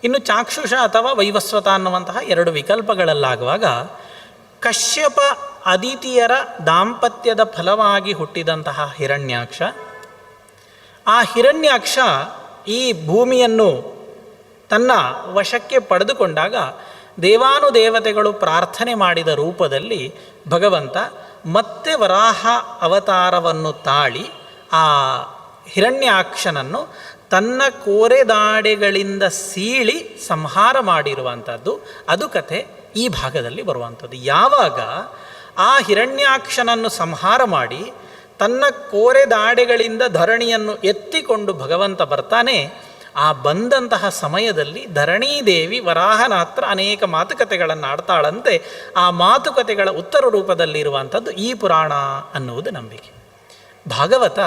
ಇನ್ನು ಚಾಕ್ಷುಷ ಅಥವಾ ವೈವಸ್ವತ ಅನ್ನುವಂತಹ ಎರಡು ವಿಕಲ್ಪಗಳಲ್ಲಾಗುವಾಗ ಕಶ್ಯಪ ಅದಿತಿಯರ ದಾಂಪತ್ಯದ ಫಲವಾಗಿ ಹುಟ್ಟಿದಂತಹ ಹಿರಣ್ಯಾಕ್ಷ, ಆ ಹಿರಣ್ಯಾಕ್ಷ ಈ ಭೂಮಿಯನ್ನು ತನ್ನ ವಶಕ್ಕೆ ಪಡೆದುಕೊಂಡಾಗ ದೇವಾನುದೇವತೆಗಳು ಪ್ರಾರ್ಥನೆ ಮಾಡಿದ ರೂಪದಲ್ಲಿ ಭಗವಂತ ಮತ್ತೆ ವರಾಹ ಅವತಾರವನ್ನು ತಾಳಿ ಆ ಹಿರಣ್ಯಾಕ್ಷನನ್ನು ತನ್ನ ಕೋರೆದಾಡೆಗಳಿಂದ ಸೀಳಿ ಸಂಹಾರ ಮಾಡಿರುವಂಥದ್ದು. ಅದು ಕಥೆ ಈ ಭಾಗದಲ್ಲಿ ಬರುವಂಥದ್ದು. ಯಾವಾಗ ಆ ಹಿರಣ್ಯಾಕ್ಷನನ್ನು ಸಂಹಾರ ಮಾಡಿ ತನ್ನ ಕೋರೆದಾಡೆಗಳಿಂದ ಧರಣಿಯನ್ನು ಎತ್ತಿಕೊಂಡು ಭಗವಂತ ಬರ್ತಾನೆ, ಆ ಬಂದಂತಹ ಸಮಯದಲ್ಲಿ ಧರಣೀದೇವಿ ವರಾಹನ ಹತ್ರ ಅನೇಕ ಮಾತುಕತೆಗಳನ್ನು ಆಡ್ತಾಳಂತೆ. ಆ ಮಾತುಕತೆಗಳ ಉತ್ತರ ರೂಪದಲ್ಲಿರುವಂಥದ್ದು ಈ ಪುರಾಣ ಅನ್ನುವುದು ನಂಬಿಕೆ. ಭಾಗವತ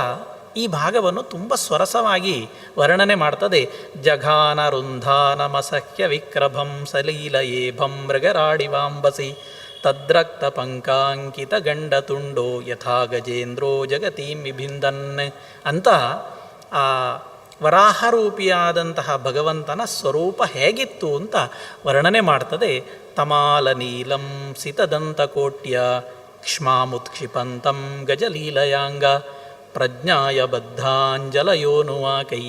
ಈ ಭಾಗವನ್ನು ತುಂಬ ಸ್ವರಸವಾಗಿ ವರ್ಣನೆ ಮಾಡ್ತದೆ. ಜಘಾನ ರುಂಧಾನಮಸಹ್ಯ ವಿಕ್ರಭಂ ಸಲೀಲಯೇಭಂ ಮೃಗರಾಡಿವಾಂಬಸಿ ತದ್ರಕ್ತ ಪಂಕಾಂಕಿತ ಗಂಡ ತುಂಡೋ ಯಥಾ ಗಜೇಂದ್ರೋ ಜಗತೀಂ ವಿಭಿಂದನ್ ಅಂತ ಆ ವರಾಹರೂಪಿಯಾದಂತಹ ಭಗವಂತನ ಸ್ವರೂಪ ಹೇಗಿತ್ತು ಅಂತ ವರ್ಣನೆ ಮಾಡ್ತದೆ. ತಮಾಲ ನೀಲಂ ಸಿತದಂತಕೋಟ್ಯ ಕ್ಷ್ಮಾಮುತ್ಕ್ಷಿಪಂತಂ ಗಜಲೀಲಯಾಂಗ ಪ್ರಜ್ಞಾಯ ಬದ್ಧಾಂಜಲಯೋನುವಾಕೈ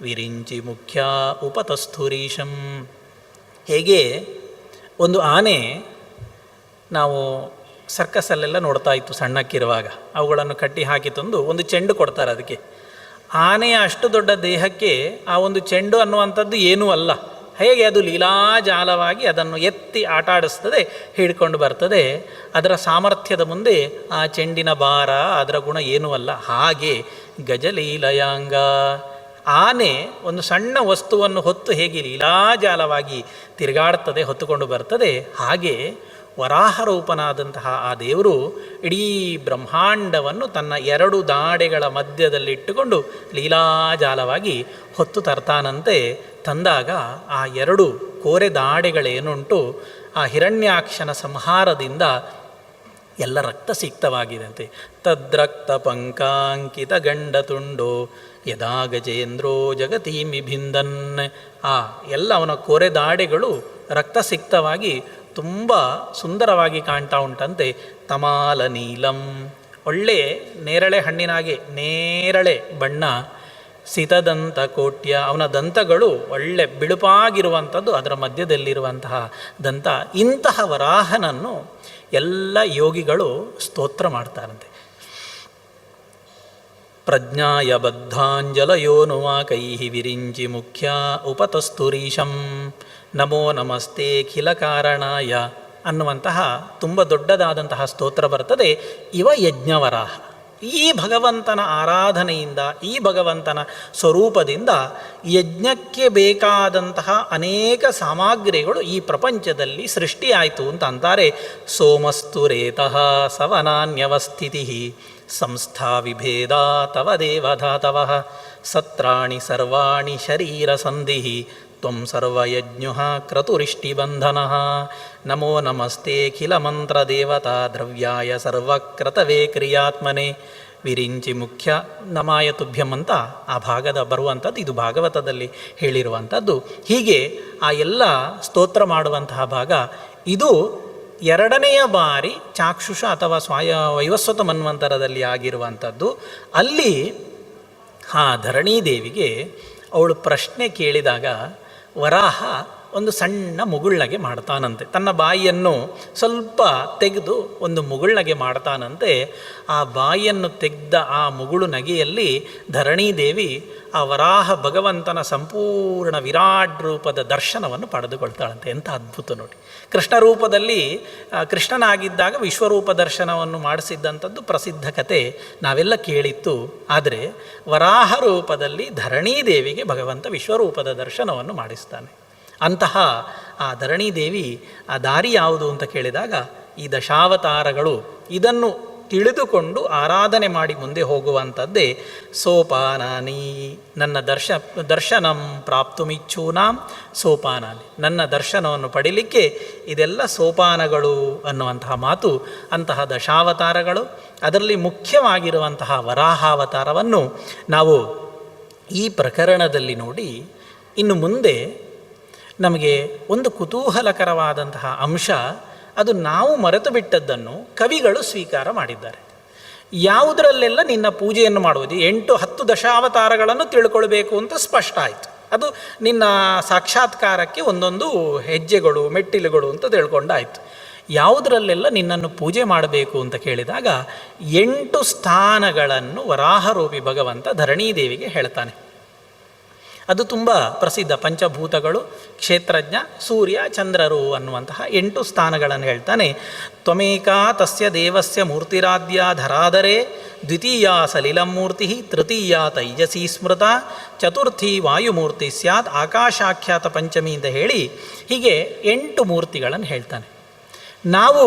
ವಿರಿಂಚಿ ಮುಖ್ಯ ಉಪತಸ್ಥುರೀಶಂ. ಹೇಗೆ ಒಂದು ಆನೆ ನಾವು ಸರ್ಕಸಲ್ಲೆಲ್ಲ ನೋಡ್ತಾ ಇತ್ತು ಸಣ್ಣಕ್ಕಿರುವಾಗ, ಅವುಗಳನ್ನು ಕಟ್ಟಿ ಹಾಕಿ ತಂದು ಒಂದು ಚೆಂಡು ಕೊಡ್ತಾರೆ ಅದಕ್ಕೆ. ಆನೆಯ ಅಷ್ಟು ದೊಡ್ಡ ದೇಹಕ್ಕೆ ಆ ಒಂದು ಚೆಂಡು ಅನ್ನುವಂಥದ್ದು ಏನೂ ಅಲ್ಲ. ಹೇಗೆ ಅದು ಲೀಲಾಜಾಲವಾಗಿ ಅದನ್ನು ಎತ್ತಿ ಆಟ ಆಡಿಸ್ತದೆ, ಹಿಡ್ಕೊಂಡು ಬರ್ತದೆ. ಅದರ ಸಾಮರ್ಥ್ಯದ ಮುಂದೆ ಆ ಚೆಂಡಿನ ಭಾರ, ಅದರ ಗುಣ ಏನೂ ಅಲ್ಲ. ಹಾಗೆ ಗಜಲೀಲಯಾಂಗ, ಆನೆ ಒಂದು ಸಣ್ಣ ವಸ್ತುವನ್ನು ಹೊತ್ತು ಹೇಗೆ ಲೀಲಾಜಾಲವಾಗಿ ತಿರುಗಾಡ್ತದೆ, ಹೊತ್ತುಕೊಂಡು ಬರ್ತದೆ, ಹಾಗೆ ವರಾಹರೂಪನಾದಂತಹ ಆ ದೇವರು ಇಡೀ ಬ್ರಹ್ಮಾಂಡವನ್ನು ತನ್ನ ಎರಡು ದಾಡೆಗಳ ಮಧ್ಯದಲ್ಲಿಟ್ಟುಕೊಂಡು ಲೀಲಾಜಾಲವಾಗಿ ಹೊತ್ತು ತರ್ತಾನಂತೆ. ತಂದಾಗ ಆ ಎರಡು ಕೋರೆ ದಾಡೆಗಳೇನುಂಟು, ಆ ಹಿರಣ್ಯಾಕ್ಷನ ಸಂಹಾರದಿಂದ ಎಲ್ಲ ರಕ್ತ ಸಿಕ್ತವಾಗಿದಂತೆ. ತದ್ರಕ್ತ ಪಂಕಾಂಕಿತ ಗಂಡ ತುಂಡೋ ಯದಾ ಗಜೇಂದ್ರೋ ಜಗತೀಂ ವಿಭಿಂದನ್. ಆ ಎಲ್ಲ ಅವನ ಕೋರೆ ದಾಡೆಗಳು ರಕ್ತಸಿಕ್ತವಾಗಿ ತುಂಬ ಸುಂದರವಾಗಿ ಕಾಣ್ತಾ ಉಂಟಂತೆ. ತಮಾಲ ನೀಲಂ, ಒಳ್ಳೆ ನೇರಳೆ ಹಣ್ಣಿನಾಗೆ ನೇರಳೆ ಬಣ್ಣ. ಸಿತದಂತ ಕೋಟ್ಯ, ಅವನ ದಂತಗಳು ಒಳ್ಳೆ ಬಿಳುಪಾಗಿರುವಂಥದ್ದು, ಅದರ ಮಧ್ಯದಲ್ಲಿರುವಂತಹ ದಂತ. ಇಂತಹ ವರಾಹನನ್ನು ಎಲ್ಲ ಯೋಗಿಗಳು ಸ್ತೋತ್ರ ಮಾಡ್ತಾರಂತೆ. ಪ್ರಜ್ಞಾಯ ಬದ್ಧಾಂಜಲಯೋನುವಾಕೈ ವಿರಿಂಚಿ ಮುಖ್ಯ ಉಪತಸ್ತುರೀಶಂ ನಮೋ ನಮಸ್ತೆ ಖಿಲ ಕಾರಣಾಯ ಅನ್ನುವಂತಹ ತುಂಬ ದೊಡ್ಡದಾದಂತಹ ಸ್ತೋತ್ರ ಬರ್ತದೆ. ಇವ ಯಜ್ಞವರಾಹ. ಈ ಭಗವಂತನ ಆರಾಧನೆಯಿಂದ, ಈ ಭಗವಂತನ ಸ್ವರೂಪದಿಂದ ಯಜ್ಞಕ್ಕೆ ಬೇಕಾದಂತಹ ಅನೇಕ ಸಾಮಗ್ರಿಗಳು ಈ ಪ್ರಪಂಚದಲ್ಲಿ ಸೃಷ್ಟಿಯಾಯಿತು ಅಂತ ಅಂತಾರೆ. ಸೋಮಸ್ತು ರೇತಃ ಸವನಾನ್ಯವಸ್ಥಿತಿ ಸಂಸ್ಥಾ ವಿಭೇದ ತವ ದೇವಧಾತವಃ ಸತ್ರಾಣಿ ಸರ್ವಾಣಿ ಶರೀರ ಸಂಧಿ ತ್ವಂ ಸರ್ವಯಜ್ಞುಃ ಕ್ರತುರಿಷ್ಟಿಬಂಧನಃ ನಮೋ ನಮಸ್ತೆ ಖಿಲ ಮಂತ್ರ ದೇವತಾ ದ್ರವ್ಯಾಯ ಸರ್ವಕ್ರತವೇ ಕ್ರಿಯಾತ್ಮನೆ ವಿರಿಂಚಿ ಮುಖ್ಯ ನಮಾಯ ತುಭ್ಯಂ ಅಂತ ಆ ಭಾಗದ ಬರುವಂಥದ್ದು. ಇದು ಭಾಗವತದಲ್ಲಿ ಹೇಳಿರುವಂಥದ್ದು. ಹೀಗೆ ಆ ಎಲ್ಲ ಸ್ತೋತ್ರ ಮಾಡುವಂತಹ ಭಾಗ ಇದು. ಎರಡನೆಯ ಬಾರಿ ಚಾಕ್ಷುಷ ಅಥವಾ ವೈವಸ್ವತ ಮನ್ವಂತರದಲ್ಲಿ ಆಗಿರುವಂಥದ್ದು. ಅಲ್ಲಿ ಆ ಧರಣೀದೇವಿಗೆ ಅವಳು ಪ್ರಶ್ನೆ ಕೇಳಿದಾಗ ವರಾಹ ಒಂದು ಸಣ್ಣ ಮುಗುಳ್ನಗೆ ಮಾಡ್ತಾನಂತೆ. ತನ್ನ ಬಾಯಿಯನ್ನು ಸ್ವಲ್ಪ ತೆಗೆದು ಒಂದು ಮುಗುಳ್ನಗೆ ಮಾಡ್ತಾನಂತೆ. ಆ ಬಾಯಿಯನ್ನು ತೆಗೆದ ಆ ಮುಗುಳು ನಗೆಯಲ್ಲಿ ಧರಣೀದೇವಿ ಆ ವರಾಹ ಭಗವಂತನ ಸಂಪೂರ್ಣ ವಿರಾಟ್ ರೂಪದ ದರ್ಶನವನ್ನು ಪಡೆದುಕೊಳ್ತಾಳಂತೆ. ಎಂಥ ಅದ್ಭುತ ನೋಡಿ. ಕೃಷ್ಣ ರೂಪದಲ್ಲಿ ಕೃಷ್ಣನಾಗಿದ್ದಾಗ ವಿಶ್ವರೂಪ ದರ್ಶನವನ್ನು ಮಾಡಿಸಿದ್ದಂಥದ್ದು ಪ್ರಸಿದ್ಧ ಕತೆ ನಾವೆಲ್ಲ ಕೇಳಿತ್ತು. ಆದರೆ ವರಾಹ ರೂಪದಲ್ಲಿ ಧರಣೀದೇವಿಗೆ ಭಗವಂತ ವಿಶ್ವರೂಪದ ದರ್ಶನವನ್ನು ಮಾಡಿಸ್ತಾನೆ. ಅಂತಹ ಆ ಧರಣೀದೇವಿ ಆ ದಾರಿ ಯಾವುದು ಅಂತ ಕೇಳಿದಾಗ ಈ ದಶಾವತಾರಗಳು ಇದನ್ನು ತಿಳಿದುಕೊಂಡು ಆರಾಧನೆ ಮಾಡಿ ಮುಂದೆ ಹೋಗುವಂಥದ್ದೇ ಸೋಪಾನಾನಿ. ನನ್ನ ದರ್ಶನಂ ಪ್ರಾಪ್ತುಮಿಚ್ಛೂನಾಂ ಸೋಪಾನಾನಿ. ನನ್ನ ದರ್ಶನವನ್ನು ಪಡೀಲಿಕ್ಕೆ ಇದೆಲ್ಲ ಸೋಪಾನಗಳು ಅನ್ನುವಂತಹ ಮಾತು. ಅಂತಹ ದಶಾವತಾರಗಳು, ಅದರಲ್ಲಿ ಮುಖ್ಯವಾಗಿರುವಂತಹ ವರಾಹಾವತಾರವನ್ನು ನಾವು ಈ ಪ್ರಕರಣದಲ್ಲಿ ನೋಡಿ ಇನ್ನು ಮುಂದೆ ನಮಗೆ ಒಂದು ಕುತೂಹಲಕರವಾದಂತಹ ಅಂಶ, ಅದು ನಾವು ಮರೆತು ಬಿಟ್ಟದ್ದನ್ನು ಕವಿಗಳು ಸ್ವೀಕಾರ ಮಾಡಿದ್ದಾರೆ. ಯಾವುದರಲ್ಲೆಲ್ಲ ನಿನ್ನ ಪೂಜೆಯನ್ನು ಮಾಡುವುದು, 8-10 ದಶಾವತಾರಗಳನ್ನು ತಿಳ್ಕೊಳ್ಬೇಕು ಅಂತ ಸ್ಪಷ್ಟ ಆಯಿತು. ಅದು ನಿನ್ನ ಸಾಕ್ಷಾತ್ಕಾರಕ್ಕೆ ಒಂದೊಂದು ಹೆಜ್ಜೆಗಳು, ಮೆಟ್ಟಿಲುಗಳು ಅಂತ ತಿಳ್ಕೊಂಡಾಯಿತು. ಯಾವುದರಲ್ಲೆಲ್ಲ ನಿನ್ನನ್ನು ಪೂಜೆ ಮಾಡಬೇಕು ಅಂತ ಕೇಳಿದಾಗ 8 ಸ್ಥಾನಗಳನ್ನು ವರಾಹರೂಪಿ ಭಗವಂತ ಧರಣೀದೇವಿಗೆ ಹೇಳ್ತಾನೆ. ಅದು ತುಂಬ ಪ್ರಸಿದ್ಧ. ಪಂಚಭೂತಗಳು, ಕ್ಷೇತ್ರಜ್ಞ, ಸೂರ್ಯ, ಚಂದ್ರರು ಅನ್ನುವಂತಹ 8 ಸ್ಥಾನಗಳನ್ನು ಹೇಳ್ತಾನೆ. ತ್ವಮೇಕಾ ತಸ್ಯ ದೇವಸ್ಯ ಮೂರ್ತಿರಾದ್ಯ ಧರಾಧರೆ, ದ್ವಿತೀಯ ಸಲಿಲಂ ಮೂರ್ತಿ, ತೃತೀಯ ತೈಜಸೀ ಸ್ಮೃತ, ಚತುರ್ಥಿ ವಾಯುಮೂರ್ತಿ ಸ್ಯಾತ್ ಆಕಾಶಾಖ್ಯಾತ ಪಂಚಮಿ ಅಂತ ಹೇಳಿ ಹೀಗೆ 8 ಮೂರ್ತಿಗಳನ್ನು ಹೇಳ್ತಾನೆ. ನಾವು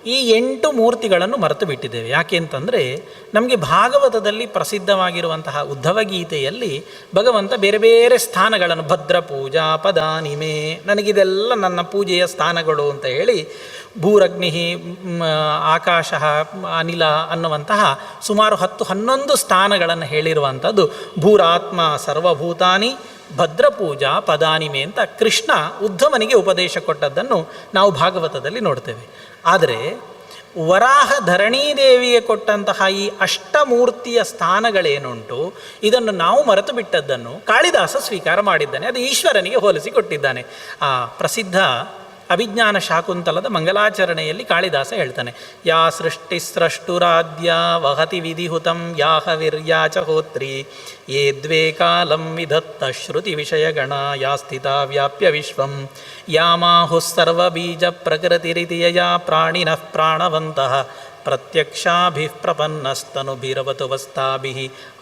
ಈ 8 ಮೂರ್ತಿಗಳನ್ನು ಮರೆತು ಬಿಟ್ಟಿದ್ದೇವೆ. ಯಾಕೆ ಅಂತಂದರೆ ನಮಗೆ ಭಾಗವತದಲ್ಲಿ ಪ್ರಸಿದ್ಧವಾಗಿರುವಂತಹ ಉದ್ಧವ ಗೀತೆಯಲ್ಲಿ ಭಗವಂತ ಬೇರೆ ಬೇರೆ ಸ್ಥಾನಗಳನ್ನು, ಭದ್ರ ಪೂಜಾ ಪದಾನಿಮೆ, ನನಗಿದೆಲ್ಲ ನನ್ನ ಪೂಜೆಯ ಸ್ಥಾನಗಳು ಅಂತ ಹೇಳಿ ಭೂರಗ್ನಿ, ಆಕಾಶ, ಅನಿಲ ಅನ್ನುವಂತಹ ಸುಮಾರು 10-11 ಸ್ಥಾನಗಳನ್ನು ಹೇಳಿರುವಂಥದ್ದು. ಭೂರಾತ್ಮ ಸರ್ವಭೂತಾನಿ ಭದ್ರಪೂಜಾ ಪದಾನಿಮೆ ಅಂತ ಕೃಷ್ಣ ಉದ್ಧವನಿಗೆ ಉಪದೇಶ ಕೊಟ್ಟದ್ದನ್ನು ನಾವು ಭಾಗವತದಲ್ಲಿ ನೋಡ್ತೇವೆ. ಆದರೆ ವರಾಹ ಧರಣೀದೇವಿಗೆ ಕೊಟ್ಟಂತಹ ಈ ಅಷ್ಟಮೂರ್ತಿಯ ಸ್ಥಾನಗಳೇನುಂಟು, ಇದನ್ನು ನಾವು ಮರೆತು ಬಿಟ್ಟದ್ದನ್ನು ಕಾಳಿದಾಸ ಸ್ವೀಕಾರ ಮಾಡಿದ್ದಾನೆ. ಅದು ಈಶ್ವರನಿಗೆ ಹೋಲಿಸಿ ಕೊಟ್ಟಿದ್ದಾನೆ. ಆ ಪ್ರಸಿದ್ಧ ಅಭಿಜ್ಞಾನ ಶಾಕುಂತಲದ ಮಂಗಲಾಚರಣೆಯಲ್ಲಿ ಕಾಳಿದಾಸ ಹೇಳ್ತಾನೆ, ಯಾ ಸೃಷ್ಟಿಸ್ರಷ್ಟುರಾದ್ಯ ವಹತಿ ವಿಧಿಹುತಂ ಯಾಹ ವಿರ್ಯಾಚ ಹೋತ್ರಿ, ಯೇ ದ್ವೇ ಕಾಲಂ ವಿಧತ್ತ ಶ್ರುತಿ ವಿಷಯಗಣ ಯಾ ಸ್ಥಿತ ವ್ಯಾಪ್ಯ ವಿಶ್ವಂ, ಯಾಮಾಹುಸ್ಸರ್ವಬೀಜ ಪ್ರಕೃತಿರಿತಿಯ ಪ್ರಾಣಿನಃ ಪ್ರಾಣವಂತಃ, ಪ್ರತ್ಯಕ್ಷಾಭಿಃ ಪ್ರಪನ್ನಸ್ತನುಭಿರವತು ವಸ್ತಾಭಿಃ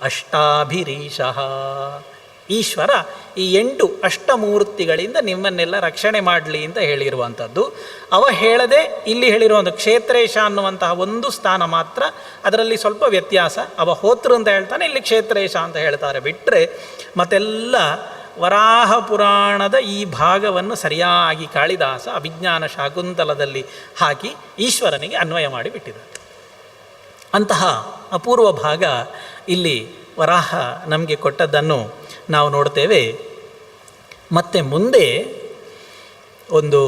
ಅಷ್ಟಾಭಿರೀಶಃ. ಈಶ್ವರ ಈ 8 ಅಷ್ಟಮೂರ್ತಿಗಳಿಂದ ನಿಮ್ಮನ್ನೆಲ್ಲ ರಕ್ಷಣೆ ಮಾಡಲಿ ಅಂತ ಹೇಳಿರುವಂಥದ್ದು. ಅವ ಹೇಳದೆ ಇಲ್ಲಿ ಹೇಳಿರುವಂಥ ಕ್ಷೇತ್ರೇಶ ಅನ್ನುವಂತಹ ಒಂದು ಸ್ಥಾನ ಮಾತ್ರ, ಅದರಲ್ಲಿ ಸ್ವಲ್ಪ ವ್ಯತ್ಯಾಸ. ಅವ ಹೋತೃ ಅಂತ ಹೇಳ್ತಾನೆ, ಇಲ್ಲಿ ಕ್ಷೇತ್ರೇಶ ಅಂತ ಹೇಳ್ತಾರೆ. ಬಿಟ್ಟರೆ ಮತ್ತೆಲ್ಲ ವರಾಹ ಪುರಾಣದ ಈ ಭಾಗವನ್ನು ಸರಿಯಾಗಿ ಕಾಳಿದಾಸ ಅಭಿಜ್ಞಾನ ಶಾಕುಂತಲದಲ್ಲಿ ಹಾಕಿ ಈಶ್ವರನಿಗೆ ಅನ್ವಯ ಮಾಡಿಬಿಟ್ಟಿದ್ದಾರೆ. ಅಂತಹ ಅಪೂರ್ವ ಭಾಗ ಇಲ್ಲಿ ವರಾಹ ನಮಗೆ ಕೊಟ್ಟದ್ದನ್ನು ನಾವು ನೋಡ್ತೇವೆ. ಮತ್ತು ಮುಂದೆ ಒಂದು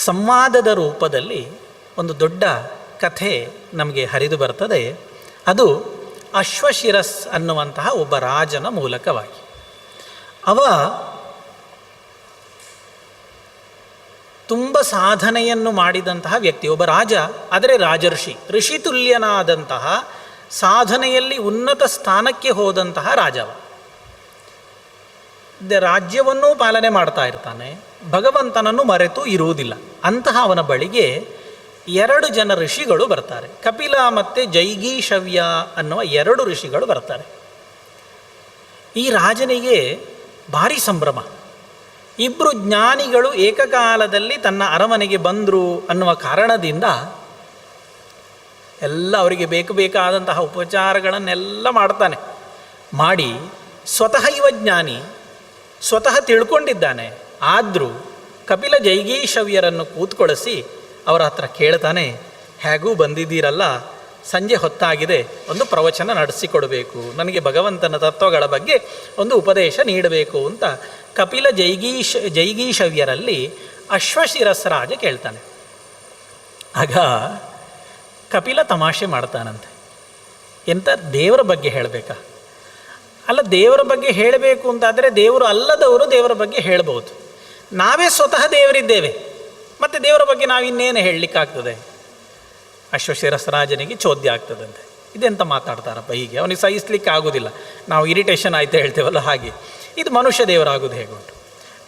ಸಂವಾದದ ರೂಪದಲ್ಲಿ ಒಂದು ದೊಡ್ಡ ಕಥೆ ನಮಗೆ ಹರಿದು ಬರ್ತದೆ. ಅದು ಅಶ್ವಶಿರಸ್ ಅನ್ನುವಂತಹ ಒಬ್ಬ ರಾಜನ ಮೂಲಕವಾಗಿ. ಅವ ತುಂಬ ಸಾಧನೆಯನ್ನು ಮಾಡಿದಂತಹ ವ್ಯಕ್ತಿ, ಒಬ್ಬ ರಾಜ, ಆದರೆ ರಾಜಋಷಿ, ಋಷಿತುಲ್ಯನಾದಂತಹ ಸಾಧನೆಯಲ್ಲಿ ಉನ್ನತ ಸ್ಥಾನಕ್ಕೆ ಹೋದಂತಹ ರಾಜವ. ರಾಜ್ಯವನ್ನೂ ಪಾಲನೆ ಮಾಡ್ತಾ ಇರ್ತಾನೆ, ಭಗವಂತನನ್ನು ಮರೆತು ಇರುವುದಿಲ್ಲ. ಅಂತಹ ಅವನ ಬಳಿಗೆ 2 ಜನ ಋಷಿಗಳು ಬರ್ತಾರೆ. ಕಪಿಲ ಮತ್ತು ಜೈಗೀಷವ್ಯ ಅನ್ನುವ 2 ಋಷಿಗಳು ಬರ್ತಾರೆ. ಈ ರಾಜನಿಗೆ ಭಾರಿ ಸಂಭ್ರಮ. 2 ಜ್ಞಾನಿಗಳು ಏಕಕಾಲದಲ್ಲಿ ತನ್ನ ಅರಮನೆಗೆ ಬಂದರು ಅನ್ನುವ ಕಾರಣದಿಂದ ಎಲ್ಲ ಅವರಿಗೆ ಬೇಕಾದಂತಹ ಉಪಚಾರಗಳನ್ನೆಲ್ಲ ಮಾಡ್ತಾನೆ. ಮಾಡಿ ಸ್ವತಃ ಇವ ಜ್ಞಾನಿ, ಸ್ವತಃ ತಿಳ್ಕೊಂಡಿದ್ದಾನೆ. ಆದರೂ ಕಪಿಲ ಜೈಗೀಷವ್ಯರನ್ನು ಕೂತ್ಕೊಳಿಸಿ ಅವರ ಹತ್ರ ಕೇಳ್ತಾನೆ, ಹೇಗೂ ಬಂದಿದ್ದೀರಲ್ಲ, ಸಂಜೆ ಹೊತ್ತಾಗಿದೆ, ಒಂದು ಪ್ರವಚನ ನಡೆಸಿಕೊಡಬೇಕು, ನನಗೆ ಭಗವಂತನ ತತ್ವಗಳ ಬಗ್ಗೆ ಒಂದು ಉಪದೇಶ ನೀಡಬೇಕು ಅಂತ ಕಪಿಲ ಜೈಗೀಷವ್ಯರಲ್ಲಿ ಅಶ್ವಶಿರಸ್ ರಾಜ ಕೇಳ್ತಾನೆ. ಆಗ ಕಪಿಲ ತಮಾಷೆ ಮಾಡ್ತಾನಂತೆ, ಎಂತ ದೇವರ ಬಗ್ಗೆ ಹೇಳಬೇಕಾ? ಅಲ್ಲ, ದೇವರ ಬಗ್ಗೆ ಹೇಳಬೇಕು ಅಂತಾದರೆ ದೇವರು ಅಲ್ಲದವರು ದೇವರ ಬಗ್ಗೆ ಹೇಳ್ಬೋದು. ನಾವೇ ಸ್ವತಃ ದೇವರಿದ್ದೇವೆ, ಮತ್ತು ದೇವರ ಬಗ್ಗೆ ನಾವಿನ್ನೇನು ಹೇಳಲಿಕ್ಕಾಗ್ತದೆ? ಅಶ್ವಶಿರಸ್ ರಾಜನಿಗೆ ಚೋದ್ಯ ಆಗ್ತದಂತೆ. ಇದೆಂತ ಮಾತಾಡ್ತಾರಪ್ಪ ಹೀಗೆ, ಅವನಿಗೆ ಸಹಿಸ್ಲಿಕ್ಕೆ ಆಗೋದಿಲ್ಲ. ನಾವು ಇರಿಟೇಷನ್ ಆಯ್ತು ಹೇಳ್ತೇವಲ್ಲ ಹಾಗೆ, ಇದು ಮನುಷ್ಯ ದೇವರಾಗೋದು ಹೇಗುಂಟು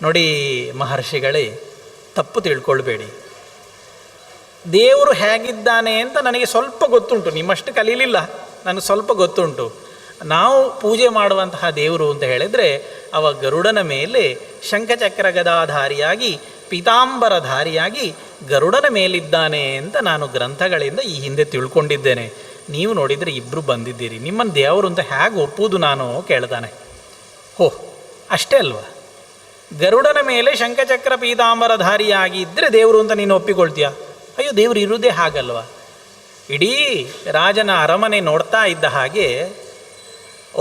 ನೋಡಿ. ಮಹರ್ಷಿಗಳೇ, ತಪ್ಪು ತಿಳ್ಕೊಳ್ಬೇಡಿ. ದೇವರು ಹೇಗಿದ್ದಾನೆ ಅಂತ ನನಗೆ ಸ್ವಲ್ಪ ಗೊತ್ತುಂಟು, ನಿಮ್ಮಷ್ಟು ಕಲೀಲಿಲ್ಲ, ನನಗೆ ಸ್ವಲ್ಪ ಗೊತ್ತುಂಟು. ನಾವು ಪೂಜೆ ಮಾಡುವಂತಹ ದೇವರು ಅಂತ ಹೇಳಿದರೆ ಅವ ಗರುಡನ ಮೇಲೆ ಶಂಖಚಕ್ರ ಗದಾಧಾರಿಯಾಗಿ ಪೀತಾಂಬರಧಾರಿಯಾಗಿ ಗರುಡನ ಮೇಲಿದ್ದಾನೆ ಅಂತ ನಾನು ಗ್ರಂಥಗಳಿಂದ ಈ ಹಿಂದೆ ತಿಳ್ಕೊಂಡಿದ್ದೇನೆ. ನೀವು ನೋಡಿದರೆ 2 ಬಂದಿದ್ದೀರಿ, ನಿಮ್ಮನ್ನು ದೇವರು ಅಂತ ಹೇಗೆ ಒಪ್ಪುವುದು ನಾನು ಕೇಳ್ತಾನೆ. ಹೋ, ಅಷ್ಟೇ ಅಲ್ವಾ? ಗರುಡನ ಮೇಲೆ ಶಂಖಚಕ್ರ ಪೀತಾಂಬರಧಾರಿಯಾಗಿ ಇದ್ದರೆ ದೇವರು ಅಂತ ನೀನು ಒಪ್ಪಿಕೊಳ್ತೀಯ? ಅಯ್ಯೋ, ದೇವರು ಇರುವುದೇ ಹಾಗಲ್ವ? ಇಡೀ ರಾಜನ ಅರಮನೆ ನೋಡ್ತಾ ಇದ್ದ ಹಾಗೆ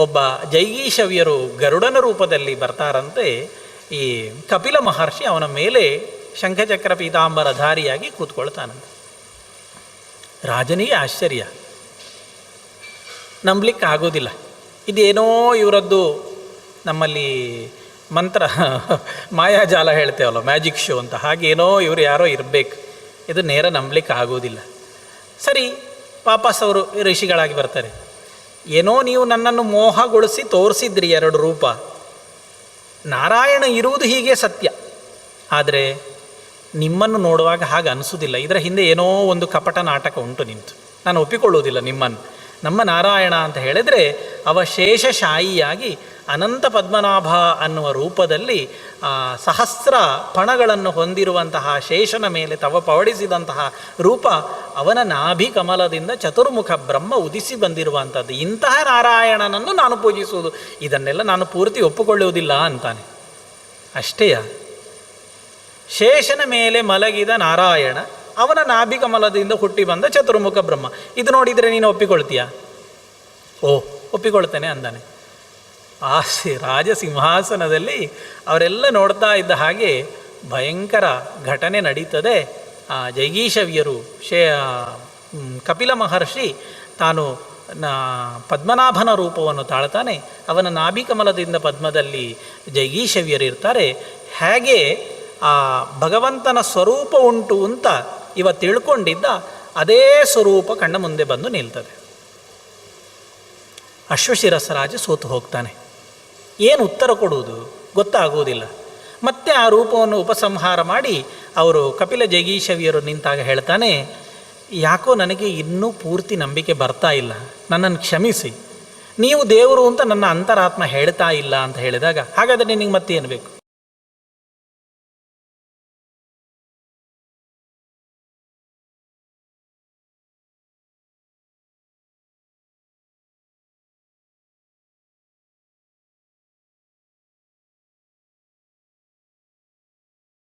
ಒಬ್ಬ ಜೈಗೀಷವ್ಯರು ಗರುಡನ ರೂಪದಲ್ಲಿ ಬರ್ತಾರಂತೆ. ಈ ಕಪಿಲ ಮಹರ್ಷಿ ಅವನ ಮೇಲೆ ಶಂಖಚಕ್ರ ಪೀತಾಂಬರಧಾರಿಯಾಗಿ ಕೂತ್ಕೊಳ್ತಾನಂತೆ. ರಾಜನಿಗೆ ಆಶ್ಚರ್ಯ, ನಂಬಲಿಕ್ಕೆ ಆಗೋದಿಲ್ಲ. ಇದೇನೋ ಇವರದ್ದು ನಮ್ಮಲ್ಲಿ ಮಂತ್ರ ಮಾಯಾಜಾಲ ಹೇಳ್ತೇವಲ್ಲ, ಮ್ಯಾಜಿಕ್ ಶೋ ಅಂತ, ಹಾಗೇನೋ ಇವರು ಯಾರೋ ಇರಬೇಕು, ಇದು ನೇರ ನಂಬಲಿಕ್ಕೆ ಆಗೋದಿಲ್ಲ. ಸರಿ, ವಾಪಸ್ ಅವರು ಋಷಿಗಳಾಗಿ ಬರ್ತಾರೆ. ಏನೋ ನೀವು ನನ್ನನ್ನು ಮೋಹಗೊಳಿಸಿ ತೋರಿಸಿದ್ರಿ 2 ರೂಪ, ನಾರಾಯಣ ಇರುವುದು ಹೀಗೆ ಸತ್ಯ, ಆದರೆ ನಿಮ್ಮನ್ನು ನೋಡುವಾಗ ಹಾಗೆ ಅನಿಸೋದಿಲ್ಲ, ಇದರ ಹಿಂದೆ ಏನೋ ಒಂದು ಕಪಟ ನಾಟಕ ಉಂಟು ನಿಂತು, ನಾನು ಒಪ್ಪಿಕೊಳ್ಳುವುದಿಲ್ಲ ನಿಮ್ಮನ್ನು. ನಮ್ಮ ನಾರಾಯಣ ಅಂತ ಹೇಳಿದರೆ ಅವ ಶೇಷಶಾಯಿಯಾಗಿ ಅನಂತ ಪದ್ಮನಾಭ ಅನ್ನುವ ರೂಪದಲ್ಲಿ ಸಹಸ್ರ ಪಣಗಳನ್ನು ಹೊಂದಿರುವಂತಹ ಶೇಷನ ಮೇಲೆ ತವ ಪವಡಿಸಿದಂತಹ ರೂಪ, ಅವನ ನಾಭಿ ಕಮಲದಿಂದ ಚತುರ್ಮುಖ ಬ್ರಹ್ಮ ಉದಿಸಿ ಬಂದಿರುವಂಥದ್ದು. ಇಂತಹ ನಾರಾಯಣನನ್ನು ನಾನು ಪೂಜಿಸುವುದು, ಇದನ್ನೆಲ್ಲ ನಾನು ಪೂರ್ತಿ ಒಪ್ಪಿಕೊಳ್ಳುವುದಿಲ್ಲ ಅಂತಾನೆ. ಅಷ್ಟೇಯ, ಶೇಷನ ಮೇಲೆ ಮಲಗಿದ ನಾರಾಯಣ, ಅವನ ನಾಭಿ ಕಮಲದಿಂದ ಹುಟ್ಟಿ ಬಂದ ಚತುರ್ಮುಖ ಬ್ರಹ್ಮ, ಇದು ನೋಡಿದರೆ ನೀನು ಒಪ್ಪಿಕೊಳ್ತೀಯಾ? ಓ, ಒಪ್ಪಿಕೊಳ್ತೇನೆ ಅಂದಾನೆ. ಆ ರಾಜಸಿಂಹಾಸನದಲ್ಲಿ ಅವರೆಲ್ಲ ನೋಡ್ತಾ ಇದ್ದ ಹಾಗೆ ಭಯಂಕರ ಘಟನೆ ನಡೀತದೆ. ಜೈಗೀಷವ್ಯರು ಕಪಿಲ ಮಹರ್ಷಿ ತಾನು ಪದ್ಮನಾಭನ ರೂಪವನ್ನು ತಾಳ್ತಾನೆ, ಅವನ ನಾಭಿಕಮಲದಿಂದ ಪದ್ಮದಲ್ಲಿ ಜೈಗೀಷವ್ಯರಿರ್ತಾರೆ. ಹೇಗೆ ಆ ಭಗವಂತನ ಸ್ವರೂಪ ಉಂಟು ಅಂತ ಇವ ತಿಳ್ಕೊಂಡಿದ್ದ ಅದೇ ಸ್ವರೂಪ ಕಣ್ಣ ಮುಂದೆ ಬಂದು ನಿಲ್ತದೆ. ಅಶ್ವಶಿರಸರಾಜ ಸೋತು ಹೋಗ್ತಾನೆ. ಏನು ಉತ್ತರ ಕೊಡುವುದು ಗೊತ್ತಾಗುವುದಿಲ್ಲ. ಮತ್ತೆ ಆ ರೂಪವನ್ನು ಉಪಸಂಹಾರ ಮಾಡಿ ಅವರು ಕಪಿಲ ಜೈಗೀಷವ್ಯರು ನಿಂತಾಗ ಹೇಳ್ತಾನೆ, ಯಾಕೋ ನನಗೆ ಇನ್ನೂ ಪೂರ್ತಿ ನಂಬಿಕೆ ಬರ್ತಾ ಇಲ್ಲ, ನನ್ನನ್ನು ಕ್ಷಮಿಸಿ, ನೀವು ದೇವರು ಅಂತ ನನ್ನ ಅಂತರಾತ್ಮ ಹೇಳ್ತಾ ಇಲ್ಲ ಅಂತ ಹೇಳಿದಾಗ, ಹಾಗಾದರೆ ನಿನಗೆ ಮತ್ತೆ ಏನು ಬೇಕು?